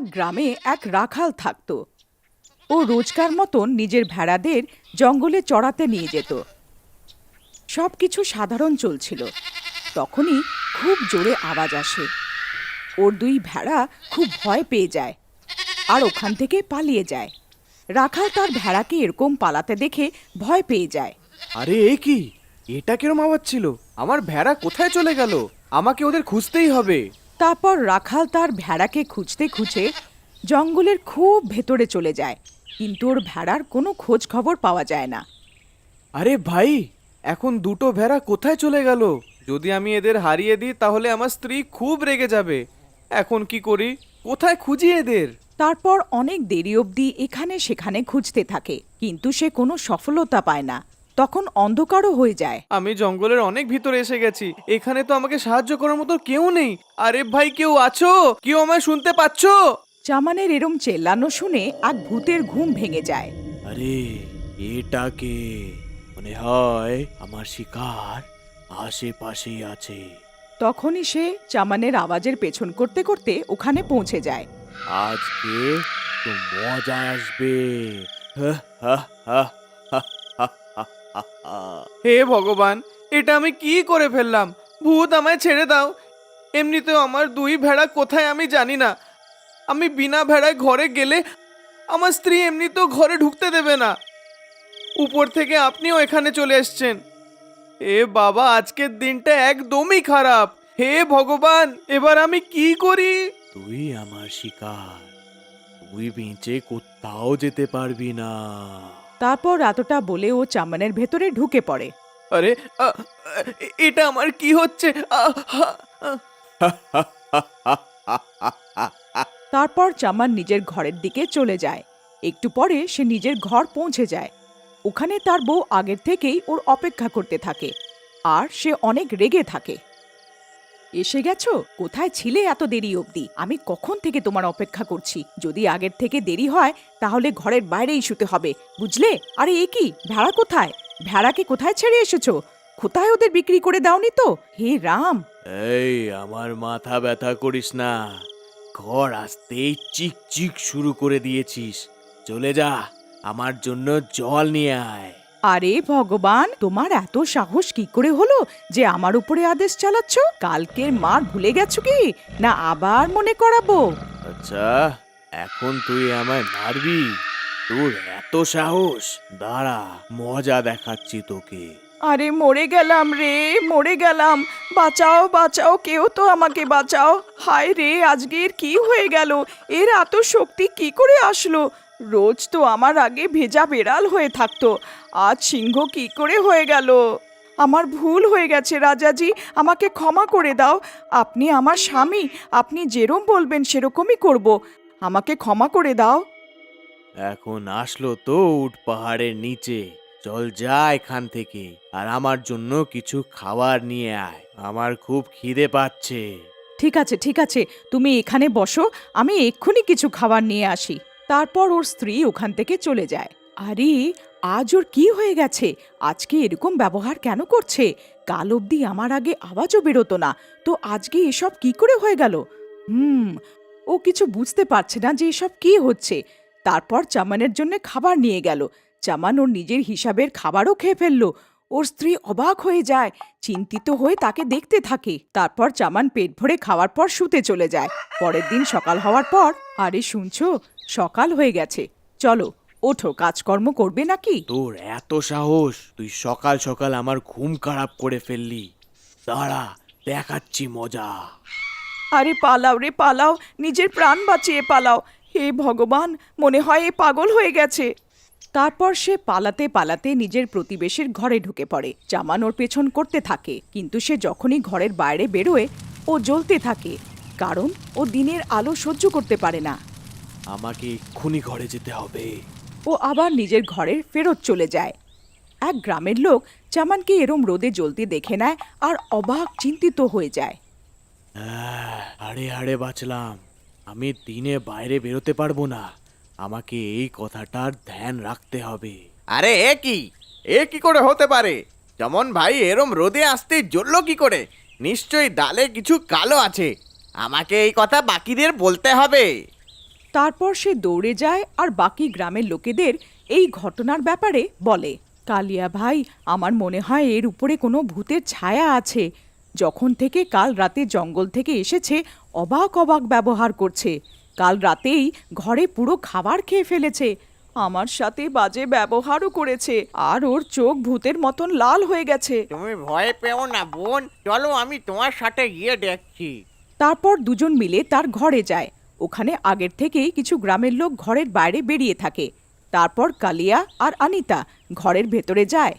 এক গ্রামে এক রাখাল থাকত। ও রোজকার মতন নিজের ভেড়াদের জঙ্গলে চড়াতে নিয়ে যেত। সবকিছু সাধারণ চলছিল। তখনই খুব জোরে আওয়াজ আসে। ওর দুই ভেড়া খুব ভয় পেয়ে যায় আর ওখান থেকে পালিয়ে যায়। রাখাল তার ভেড়াকে এরকম পালাতে দেখে ভয় পেয়ে যায়। আরে এ কি, এটা কিরম আওয়াজ ছিল? আমার ভেড়া কোথায় চলে গেল? আমাকে ওদের খুঁজতেই হবে। তারপর রাখাল তার ভেড়াকে খুঁজতে খুঁজে জঙ্গলের খুব ভেতরে চলে যায়, কিন্তু ওর ভেড়ার কোনো খোঁজ খবর পাওয়া যায় না। আরে ভাই, এখন দুটো ভেড়া কোথায় চলে গেল? যদি আমি এদের হারিয়ে দিই তাহলে আমার স্ত্রী খুব রেগে যাবে। এখন কি করি? কোথায় খুঁজি এদের? তারপর অনেক দেরি অবধি এখানে সেখানে খুঁজতে থাকে, কিন্তু সে কোনো সফলতা পায় না। তখন অন্ধকারও হয়ে যায়। আমি জঙ্গলের অনেক ভিতরে এসে গেছি, এখানে তো আমাকে সাহায্য করার মতো কেউ নেই। আরে ভাই, কেউ আছো? কেউ আমায় শুনতে পাচ্ছো? চামানের এরম চেল্লানো শুনে এক ভূতের ঘুম ভেঙে যায়। আরে এটাকে মনে হয় আমার শিকার আশেপাশেই আছে। তখনই সে চামানের আওয়াজের পেছন করতে করতে ওখানে পৌঁছে যায়। আজকে তো মজা আসবে। হা, হা, হা, হা, হা, হা, হা, হা। হে ভগবান, এটা আমি কি করে ফেললাম? ভূত, আমায় ছেড়ে দাও। এমনিতেও আমার দুই ভেড়া কোথায় আমি জানি না। আমি বিনা ভেড়ায় ঘরে গেলে আমার স্ত্রী এমনিতেও ঘরে ঢুকতে দেবে না। উপর থেকে আপনিও এখানে চলে এসেছেন। এ বাবা, আজকের দিনটা একদমই খারাপ। হে ভগবান, এবার আমি কি করি? তুই আমার শিকার, তুই বেঁচে কোথাও যেতে পারবি না। তারপর এতটা বলে ও চামানের ভেতরে ঢুকে পড়ে। আরে এটা আমার কি হচ্ছে? তারপর চামান নিজের ঘরের দিকে চলে যায়। একটু পরে সে নিজের ঘর পৌঁছে যায়। ওখানে তার বউ আগের থেকেই ওর অপেক্ষা করতে থাকে, আর সে অনেক রেগে থাকে। এসে গেছো? কোথায় ছিলে এত দেরি অবধি? আমি কখন থেকে তোমার অপেক্ষা করছি। যদি আগের থেকে দেরি হয় তাহলে ঘরের বাইরেই শুতে হবে, বুঝলে? আরে এ কি, ভেড়া কোথায়? ভেড়াকে কোথায় ছেড়ে এসেছো? কোথায় ওদের বিক্রি করে দাওনি তো? হে রাম! এই, আমার মাথা ব্যথা করিস না। ঘর আসতেই চিক চিক শুরু করে দিয়েছিস। চলে যা, আমার জন্য জল নিয়ে আয়। আরে ভগবান, তোমার এত সাহস কি করে হলো যে আমার উপরে আদেশ চালাচ্ছ? কালকের মার ভুলে গেছো কি, না আবার মনে করাবো? আচ্ছা, এখন তুই আমায় মারবি? তোর এত সাহস? দাঁড়া, মজা দেখাচ্ছি তোকে। আরে মরে গেলাম রে, মরে গেলাম। বাঁচাও বাঁচাও, কেউ তো আমাকে বাঁচাও। হায় রে, আজকের কি হয়ে গেল? এর এত শক্তি কি করে আসলো? রোজ তো আমার আগে ভেজা বেড়াল হয়ে থাকতো, আজ সিংহ কি করে হয়ে গেল? আমার ভুল হয়ে গেছে রাজাজি, আমাকে ক্ষমা করে দাও। আপনি আমার স্বামী, আপনি যেরম বলবেন সেরকমই করব। আমাকে ক্ষমা করে দাও। এখন আসলো তো উট পাহাড়ের নিচে। চল যা এখান থেকে, আর আমার জন্য কিছু খাবার নিয়ে আয়। আমার খুব খিদে পাচ্ছে। ঠিক আছে ঠিক আছে, তুমি এখানে বসো, আমি এক্ষুনি কিছু খাবার নিয়ে আসি। তারপর ওর স্ত্রী ওখান থেকে চলে যায়। আরে আজ ওর কি হয়ে গেছে? আজকে এরকম ব্যবহার কেন করছে? কাল অবধি আমার আগে আওয়াজও বেরোতো না, তো আজকে এসব কি করে হয়ে গেল? ও কিছু বুঝতে পারছে না যে এসব কি হচ্ছে। তারপর চামানের জন্য খাবার নিয়ে গেল। চামান ওর নিজের হিসাবের খাবারও খেয়ে ফেললো। ওর স্ত্রী অবাক হয়ে যায়, চিন্তিত হয়ে তাকে দেখতে থাকে। তারপর চামান পেট ভরে খাওয়ার পর শুতে চলে যায়। পরের দিন সকাল হওয়ার পর, আরে শুনছো, সকাল হয়ে গেছে, চলো ওঠো, কাজকর্ম করবে নাকি? তোর এত সাহস? তুই সকাল সকাল আমার ঘুম খারাপ করে ফেললি। দাঁড়া, দেখাচ্ছি মজা। আরে পালাও রে পালাও, নিজের প্রাণ বাঁচিয়ে পালাও। হে ভগবান, মনে হয় এ পাগল হয়ে গেছে। তারপর সে পালাতে পালাতে নিজের প্রতিবেশীর ঘরে ঢুকে পড়ে। চামান ওর পেছন করতে থাকে, কিন্তু সে যখনই ঘরের বাইরে বেরোয় ও জ্বলতে থাকে, কারণ ও দিনের আলো সহ্য করতে পারে না। আমাকে এক্ষুনি ঘরে যেতে হবে। ও আবার নিজের ঘরে ফেরত চলে যায়। এক গ্রামের লোক চামানকে এরম রোদে জ্বলতে দেখে নেয় আর অবাক চিন্তিত হয়ে যায়। হাড়ে হাড়ে বাঁচলাম। আমি দিনে বাইরে বেরোতে পারবো না। আমাকে এই কথাটার ধ্যান রাখতে হবে। আরে এ কি করে হতে পারে? যেমন ভাই এরম রোদে আসতে জ্বললো কি করে? নিশ্চয়ই ডালে কিছু কালো আছে। আমাকে এই কথা বাকিদের বলতে হবে। তারপর সে দৌড়ে যায় আর বাকি গ্রামের লোকেদের এই ঘটনার ব্যাপারে বলে। কালিয়া ভাই, আমার মনে হয় এর উপরে কোনো ভূতের ছায়া আছে। যখন থেকে কাল রাতে জঙ্গল থেকে এসেছে অবাক অবাক ব্যবহার করছে। কাল রাতেই ঘরে পুরো খাবার খেয়ে ফেলেছে, আমার সাথে বাজে ব্যবহারও করেছে, আর ওর চোখ ভূতের মতন লাল হয়ে গেছে। তুমি ভয় পেও না বোন, চলো আমি তোমার সাথে গিয়ে দেখছি। তারপর দুজন মিলে তার ঘরে যায়। ওখানে আগের থেকেই কিছু গ্রামের লোক ঘরের বাইরে বেরিয়ে থাকে। তারপর কালিয়া আর আনিতা ঘরের ভেতরে যায়।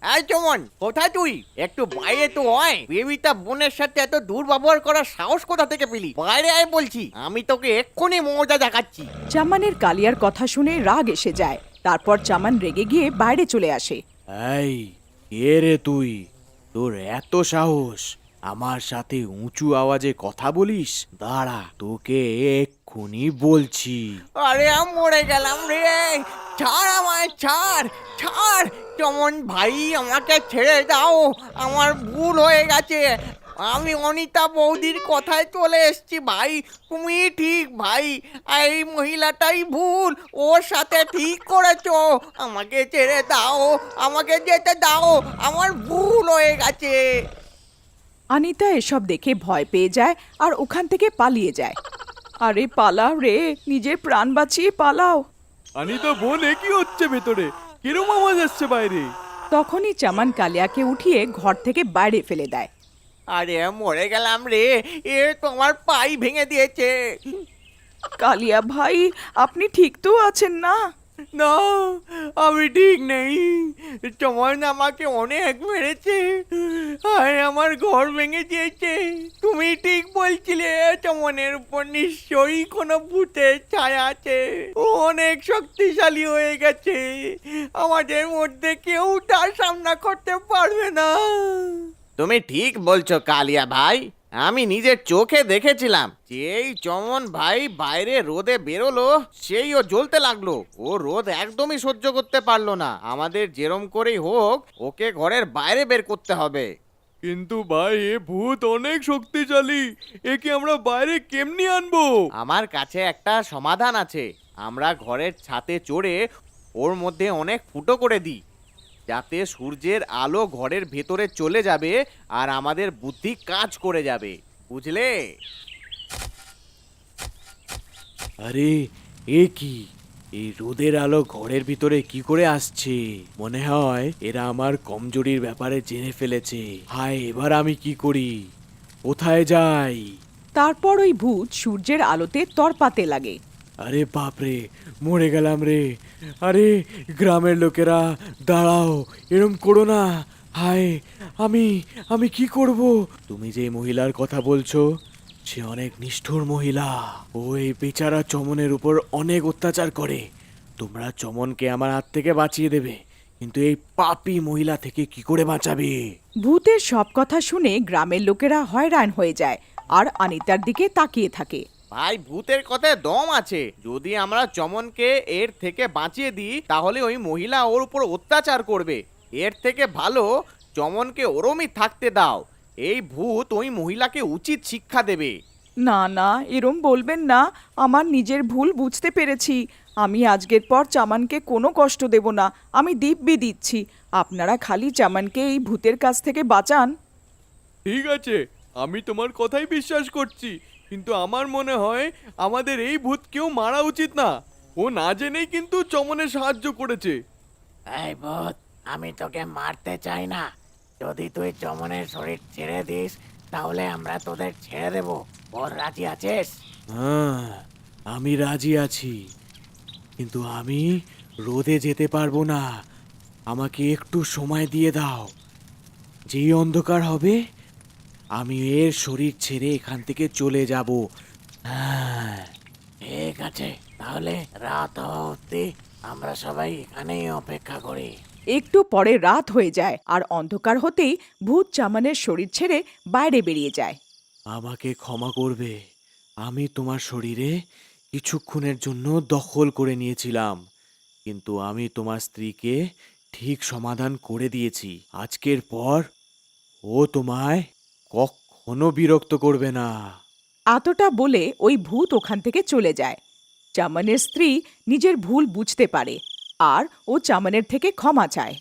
এই চমন, কোথায় তুই? একটু বাইরে তো হয়। বেবিটা বোনের সাথে এত দুর্ব্যবহার করার সাহস কোথা থেকে পেলি? বাইরে আয় বলছি, আমি তোকে এক্ষুনি মজা দেখাচ্ছি। চামানের কালিয়ার কথা শুনে রাগ এসে যায়। তারপর চামান রেগে গিয়ে বাইরে চলে আসে। এই কে রে তুই? তোর এত সাহস আমার সাথে উঁচু আওয়াজে কথা বলিস? দাঁড়া, তোকে এক্ষুনি বলছি। আরে আমি মরে গেলাম রে, ছাড় আমায়, ছাড় ছাড়। চমন ভাই, আমাকে ছেড়ে দাও, আমার ভুল হয়ে গেছে। আমি অনিতা বৌদির কথায় চলে এসেছি ভাই। তুমি ঠিক ভাই, এই মহিলাটাই ভুল, ওর সাথে ঠিক করেছো। আমাকে ছেড়ে দাও, আমাকে যেতে দাও, আমার ভুল হয়ে গেছে। আনিতা এসব দেখে ভয় পেয়ে যায় আর ওখান থেকে পালিয়ে যায়। আরে পালাও রে, নিজের প্রাণ বাঁচিয়ে পালাও। আনিতা বোন, এ কি হচ্ছে ভেতরে? কিরম আওয়াজ আসছে বাইরে? তখনই চামান কালিয়াকে উঠিয়ে ঘর থেকে বাইরে ফেলে দেয়। আরে মরে গেলাম রে, এ তোমার পাই ভেঙে দিয়েছে। কালিয়া ভাই, আপনি ঠিক তো আছেন না? না, আমি ঠিক নেই। চমন আমাকে অনেক মেরেছে, আর আমার ঘর ভেঙে দিয়েছে। তুমি ঠিক বলছিলে, চমনের উপর নিশ্চয়ই কোনো ভূতের ছায়া আছে। ও অনেক শক্তিশালী হয়ে গেছে, আমাদের মধ্যে কেউ তার সামনা করতে পারবে না। তুমি ঠিক বলছো কালিয়া ভাই, আমি নিজের চোখে দেখেছিলাম। যেই চমন ভাই বাইরে রোদে বেরোলো, সেই ও জ্বলতে লাগলো। ও রোদ একদমই সহ্য করতে পারলো না। আমাদের যেরম করেই হোক ওকে ঘরের বাইরে বের করতে হবে। কিন্তু ভাই, এ ভূত অনেক শক্তিশালী, একে আমরা বাইরে কেমনি আনবো? আমার কাছে একটা সমাধান আছে। আমরা ঘরের ছাদে চড়ে ওর মধ্যে অনেক ফুটো করে দিই, যাতে সূর্যের আলো ঘরের ভেতরে চলে যাবে আর আমাদের বুদ্ধি কাজ করে যাবে, বুঝলে? আরে এ কি? এই রোদের আলো ঘরের ভিতরে কি করে আসছে? মনে হয় এরা আমার কমজোরির ব্যাপারে জেনে ফেলেছে। হায়, এবার আমি কি করি? কোথায় যাই? তারপর ওই ভূত সূর্যের আলোতে তরপাতে লাগে। আরে বাপরে, মরে গেলাম রে। আরে গ্রামের লোকেরা, দাঁড়াও, এরম করো না। হায়, আমি আমি কি করব? তুমি যে মহিলার কথা বলছো, সে অনেক নিষ্ঠুর মহিলা। ও এই বেচারা চমনের উপর অনেক অত্যাচার করে। তোমরা চমনকে আমার হাত থেকে বাঁচিয়ে দেবে, কিন্তু এই পাপী মহিলা থেকে কি করে বাঁচাবে? ভূতের সব কথা শুনে গ্রামের লোকেরা হয়রান হয়ে যায় আর আনিতার দিকে তাকিয়ে থাকে। ভাই, ভূতের কথায় দম আছে। যদি আমরা চমনকে এর থেকে বাঁচিয়ে দিই, তাহলে ওই মহিলা ওর উপর অত্যাচার করবে। এর থেকে ভালো চমনকে ওরমই থাকতে দাও। এই ভূত ওই মহিলাকে উচিত শিক্ষা দেবে। না না, এরম বলবেন না। আমার নিজের ভুল বুঝতে পেরেছি। আমি আজকের পর চামানকে কোনো কষ্ট দেব না। আমি দিব্যি দিচ্ছি, আপনারা খালি চামানকে এই ভূতের কাছ থেকে বাঁচান। ঠিক আছে, আমি তোমার কথাই বিশ্বাস করছি, কিন্তু আমার মনে হয় আমাদের এই ভূতকেও মারা উচিত না। ও না জেনেই কিন্তু চমনে সাহায্য করেছে। এই ভূত, আমি তোকে মারতে চাই না। যদি তুই চমনের শরীর ছেড়ে দিস, তাহলে আমরা তোদের ছেড়ে দেব। বল, রাজি আছিস? হ্যাঁ, আমি রাজি আছি, কিন্তু আমি রোদে যেতে পারবো না। আমাকে একটু সময় দিয়ে দাও। যেই অন্ধকার হবে, আমি এর শরীর ছেড়ে এখান থেকে চলে যাব। হ্যাঁ। ঠিক আছে, তাহলে রাত হওয়া অব্দি আমরা সবাই এখানেই অপেক্ষা করি। একটু পরে রাত হয়ে যায় আর অন্ধকার হতেই ভূত চামানের শরীর ছেড়ে বাইরে বেরিয়ে যায়। আমাকে ক্ষমা করবে, আমি তোমার শরীরে কিছুক্ষণের জন্য দখল করে নিয়েছিলাম, কিন্তু আমি তোমার স্ত্রীকে ঠিক সমাধান করে দিয়েছি। আজকের পর ও তোমায় কখনো বিরক্ত করবে না। এতটা বলে ওই ভূত ওখান থেকে চলে যায়। চামনের স্ত্রী নিজের ভুল বুঝতে পারে আর ও চামনের থেকে ক্ষমা চায়।